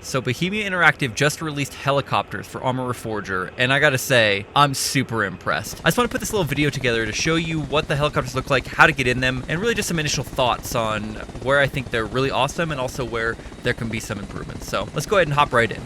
So Bohemia Interactive just released helicopters for Arma Reforger, and I gotta say, I'm super impressed. I just want to put this little video together to show you what the helicopters look like, how to get in them, and really just some initial thoughts on where I think they're really awesome and also where there can be some improvements. So let's go ahead and hop right in.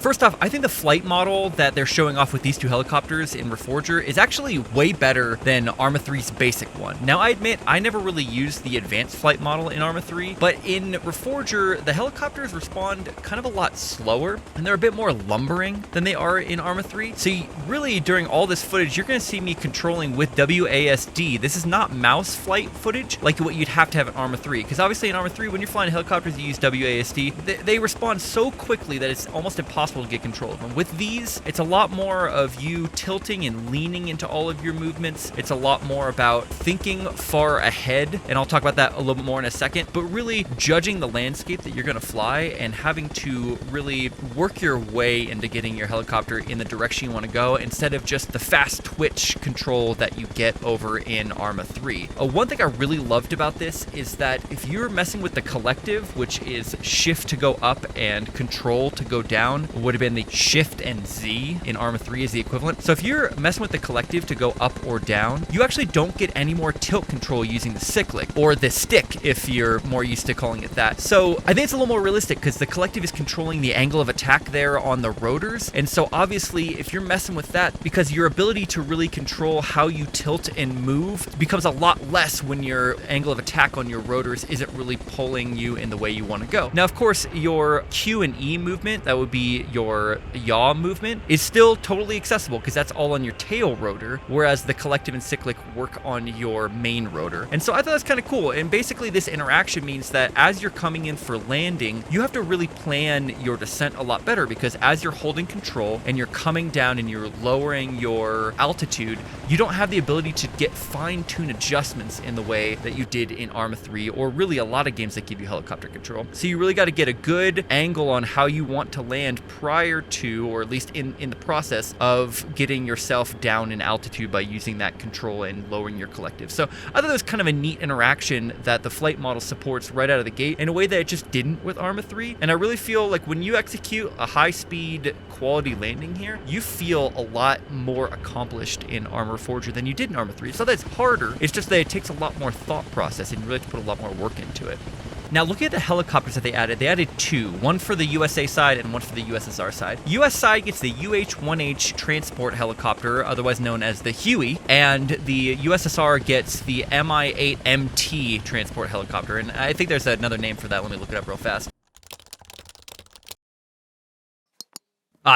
First off, I think the flight model that they're showing off with these two helicopters in Reforger is actually way better than Arma 3's basic one. Now, I admit, I never really used the advanced flight model in Arma 3, but in Reforger, the helicopters respond kind of a lot slower, and they're a bit more lumbering than they are in Arma 3. So really, during all this footage, you're going to see me controlling with WASD. This is not mouse flight footage like what you'd have to have in Arma 3, because obviously in Arma 3, when you're flying helicopters, you use WASD. They respond so quickly that it's almost impossible to get control of them. With these, it's a lot more of you tilting and leaning into all of your movements. It's a lot more about thinking far ahead, and I'll talk about that a little bit more in a second, but really judging the landscape that you're going to fly and having to really work your way into getting your helicopter in the direction you want to go instead of just the fast twitch control that you get over in Arma 3. One thing I really loved about this is that if you're messing with the collective, which is shift to go up and control to go down, would have been the shift and Z in Arma 3 is the equivalent. So if you're messing with the collective to go up or down, you actually don't get any more tilt control using the cyclic, or the stick if you're more used to calling it that. So I think it's a little more realistic because the collective is controlling the angle of attack there on the rotors. And so obviously if you're messing with that, because your ability to really control how you tilt and move becomes a lot less when your angle of attack on your rotors isn't really pulling you in the way you want to go. Now, of course, your Q and E movement, that would be your yaw movement, is still totally accessible because that's all on your tail rotor, whereas the collective and cyclic work on your main rotor. And so I thought that's kind of cool. And basically this interaction means that as you're coming in for landing, you have to really plan your descent a lot better, because as you're holding control and you're coming down and you're lowering your altitude, you don't have the ability to get fine-tuned adjustments in the way that you did in Arma 3, or really a lot of games that give you helicopter control. So you really got to get a good angle on how you want to land prior to, or at least in the process of getting yourself down in altitude by using that control and lowering your collective. So I thought it was kind of a neat interaction that the flight model supports right out of the gate in a way that it just didn't with Arma 3. And I really feel like when you execute a high-speed quality landing here, you feel a lot more accomplished in Arma Reforger than you did in Arma 3. It's not that it's harder, it's just that it takes a lot more thought process and you really have to put a lot more work into it. Now, looking at the helicopters that they added two, one for the USA side and one for the USSR side. US side gets the UH-1H transport helicopter, otherwise known as the Huey, and the USSR gets the Mi-8MT transport helicopter, and I think there's another name for that. Let me look it up real fast.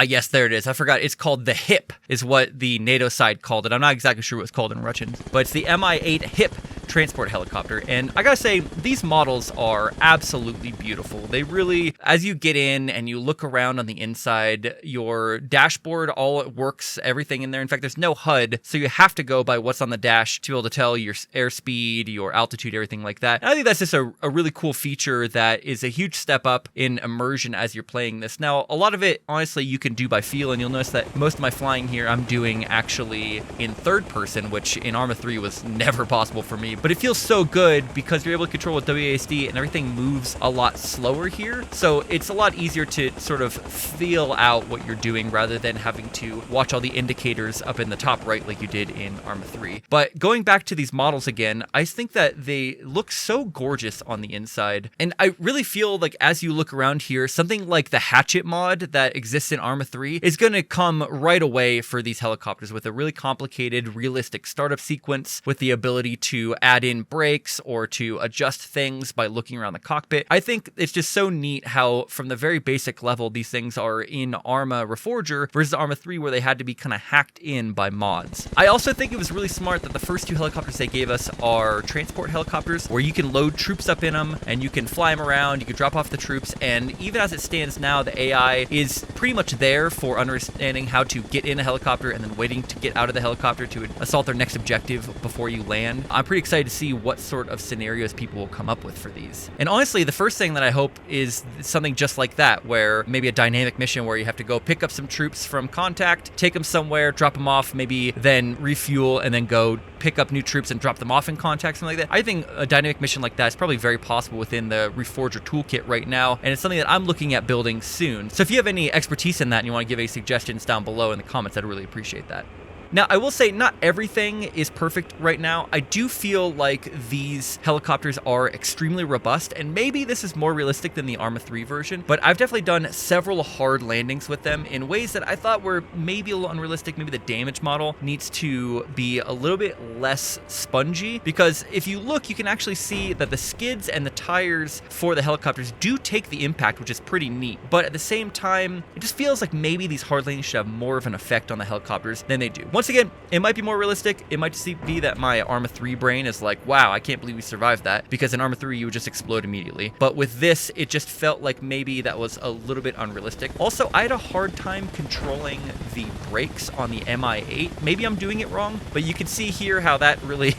Yes, there it is. I forgot. It's called the HIP, is what the NATO side called it. I'm not exactly sure what it's called in Russian, but it's the Mi-8 HIP transport helicopter. And I gotta say, these models are absolutely beautiful. They really, as you get in and you look around on the inside, your dashboard, all it works, everything in there. In fact, there's no HUD, so you have to go by what's on the dash to be able to tell your airspeed, your altitude, everything like that. And I think that's just a really cool feature that is a huge step up in immersion as you're playing this. Now, a lot of it, honestly, you can do by feel, and you'll notice that most of my flying here I'm doing actually in third person, which in Arma 3 was never possible for me. But it feels so good because you're able to control with WASD and everything moves a lot slower here. So it's a lot easier to sort of feel out what you're doing rather than having to watch all the indicators up in the top right like you did in Arma 3. But going back to these models again, I think that they look so gorgeous on the inside. And I really feel like as you look around here, something like the hatchet mod that exists in Arma 3 is going to come right away for these helicopters with a really complicated, realistic startup sequence with the ability to add in brakes or to adjust things by looking around the cockpit. I think it's just so neat how from the very basic level these things are in Arma Reforger versus Arma 3 where they had to be kind of hacked in by mods. I also think it was really smart that the first two helicopters they gave us are transport helicopters where you can load troops up in them and you can fly them around, you can drop off the troops, and even as it stands now, the AI is pretty much there for understanding how to get in a helicopter and then waiting to get out of the helicopter to assault their next objective before you land. I'm pretty excited excited to see what sort of scenarios people will come up with for these. And honestly, the first thing that I hope is something just like that, where maybe a dynamic mission where you have to go pick up some troops from contact, take them somewhere, drop them off, maybe then refuel, and then go pick up new troops and drop them off in contact, something like that. I think a dynamic mission like that is probably very possible within the Reforger toolkit right now, and it's something that I'm looking at building soon. So if you have any expertise in that and you want to give any suggestions down below in the comments, I'd really appreciate that. Now, I will say not everything is perfect right now. I do feel like these helicopters are extremely robust, and maybe this is more realistic than the Arma 3 version, but I've definitely done several hard landings with them in ways that I thought were maybe a little unrealistic. Maybe the damage model needs to be a little bit less spongy, because if you look, you can actually see that the skids and the tires for the helicopters do take the impact, which is pretty neat. But at the same time, it just feels like maybe these hard landings should have more of an effect on the helicopters than they do. Once again, it might be more realistic. It might just be that my Arma 3 brain is like, wow, I can't believe we survived that, because in Arma 3 you would just explode immediately. But with this, it just felt like maybe that was a little bit unrealistic. Also, I had a hard time controlling the brakes on the Mi-8. Maybe I'm doing it wrong, but you can see here how that really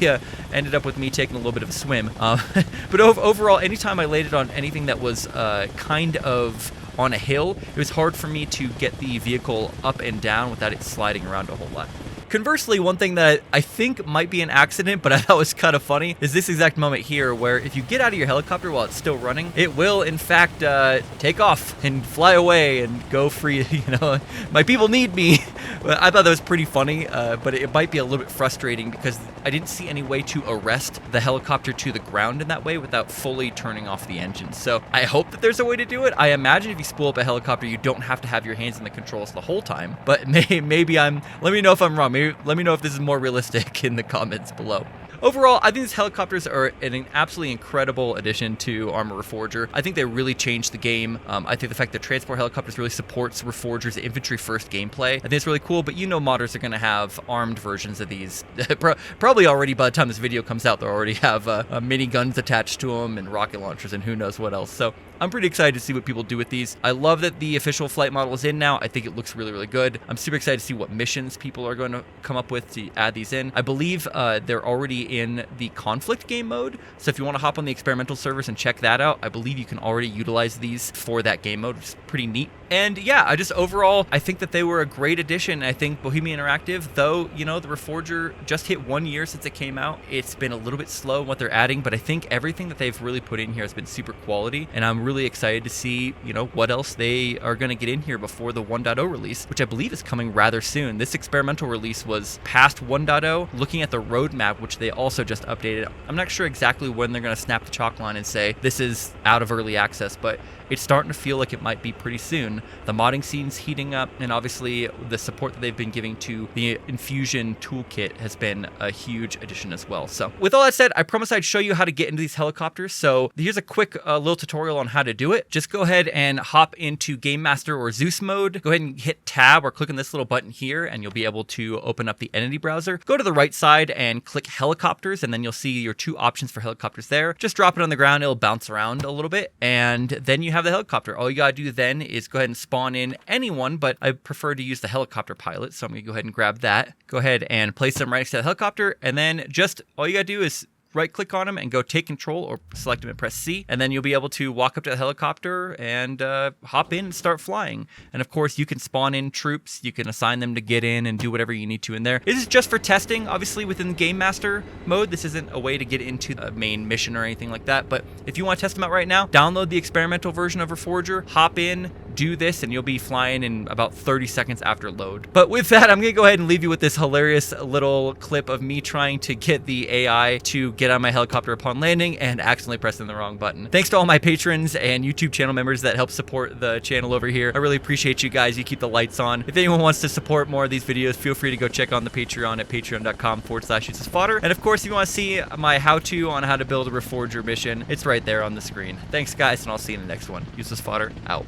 ended up with me taking a little bit of a swim. But overall, anytime I landed on anything that was kind of on a hill, it was hard for me to get the vehicle up and down without it sliding around a whole lot. Conversely, one thing that I think might be an accident, but I thought was kind of funny, is this exact moment here where if you get out of your helicopter while it's still running, it will in fact take off and fly away and go free. You know, my people need me. I thought that was pretty funny, but it might be a little bit frustrating because I didn't see any way to arrest the helicopter to the ground in that way without fully turning off the engine. So I hope that there's a way to do it. I imagine if you spool up a helicopter, you don't have to have your hands in the controls the whole time, but maybe let me know if I'm wrong. Let me know if this is more realistic in the comments below. Overall, I think these helicopters are an absolutely incredible addition to Arma Reforger. I think they really changed the game. I think the fact that transport helicopters really supports Reforger's infantry-first gameplay, I think it's really cool, but you know modders are going to have armed versions of these. Probably already by the time this video comes out, they'll already have miniguns attached to them and rocket launchers and who knows what else. So I'm pretty excited to see what people do with these. I love that the official flight model is in now. I think it looks really, really good. I'm super excited to see what missions people are going to come up with to add these in. I believe they're already in the conflict game mode, so if you want to hop on the experimental servers and check that out, I believe you can already utilize these for that game mode, which is pretty neat. And yeah, overall, I think that they were a great addition. I think Bohemia Interactive, though, you know, the Reforger just hit 1 year since it came out. It's been a little bit slow in what they're adding, but I think everything that they've really put in here has been super quality, and I'm really excited to see, you know, what else they are going to get in here before the 1.0 release, which I believe is coming rather soon. This experimental release was past 1.0. Looking at the roadmap, which they also just updated, I'm not sure exactly when they're going to snap the chalk line and say this is out of early access, but it's starting to feel like it might be pretty soon. The modding scene's heating up, and obviously the support that they've been giving to the Infusion toolkit has been a huge addition as well. So with all that said, I promised I'd show you how to get into these helicopters. So here's a quick little tutorial on how to do it. Just go ahead and hop into Game Master or Zeus mode. Go ahead and hit tab or click on this little button here, and you'll be able to open up the entity browser. Go to the right side and click helicopters, and then you'll see your two options for helicopters there. Just drop it on the ground. It'll bounce around a little bit, and then you have the helicopter. All you gotta do then is go ahead and spawn in anyone, but I prefer to use the helicopter pilot, so I'm gonna go ahead and grab that. Go ahead and place them right next to the helicopter, and then just all you gotta do is right click on them and go take control, or select them and press C, and then you'll be able to walk up to the helicopter and hop in and start flying. And of course you can spawn in troops, you can assign them to get in and do whatever you need to in there. This is just for testing, obviously within the Game Master mode. This isn't a way to get into a main mission or anything like that, but if you want to test them out right now, download the experimental version of Reforger, hop in, do this, and you'll be flying in about 30 seconds after load. But with that, I'm gonna go ahead and leave you with this hilarious little clip of me trying to get the AI to get on my helicopter upon landing and accidentally pressing the wrong button. Thanks to all my patrons and YouTube channel members that help support the channel over here. I really appreciate you guys. You keep the lights on. If anyone wants to support more of these videos, feel free to go check on the Patreon at patreon.com/UselessFodder. And of course, if you want to see my how-to on how to build a Reforger mission, it's right there on the screen. Thanks guys, and I'll see you in the next one. UselessFodder out.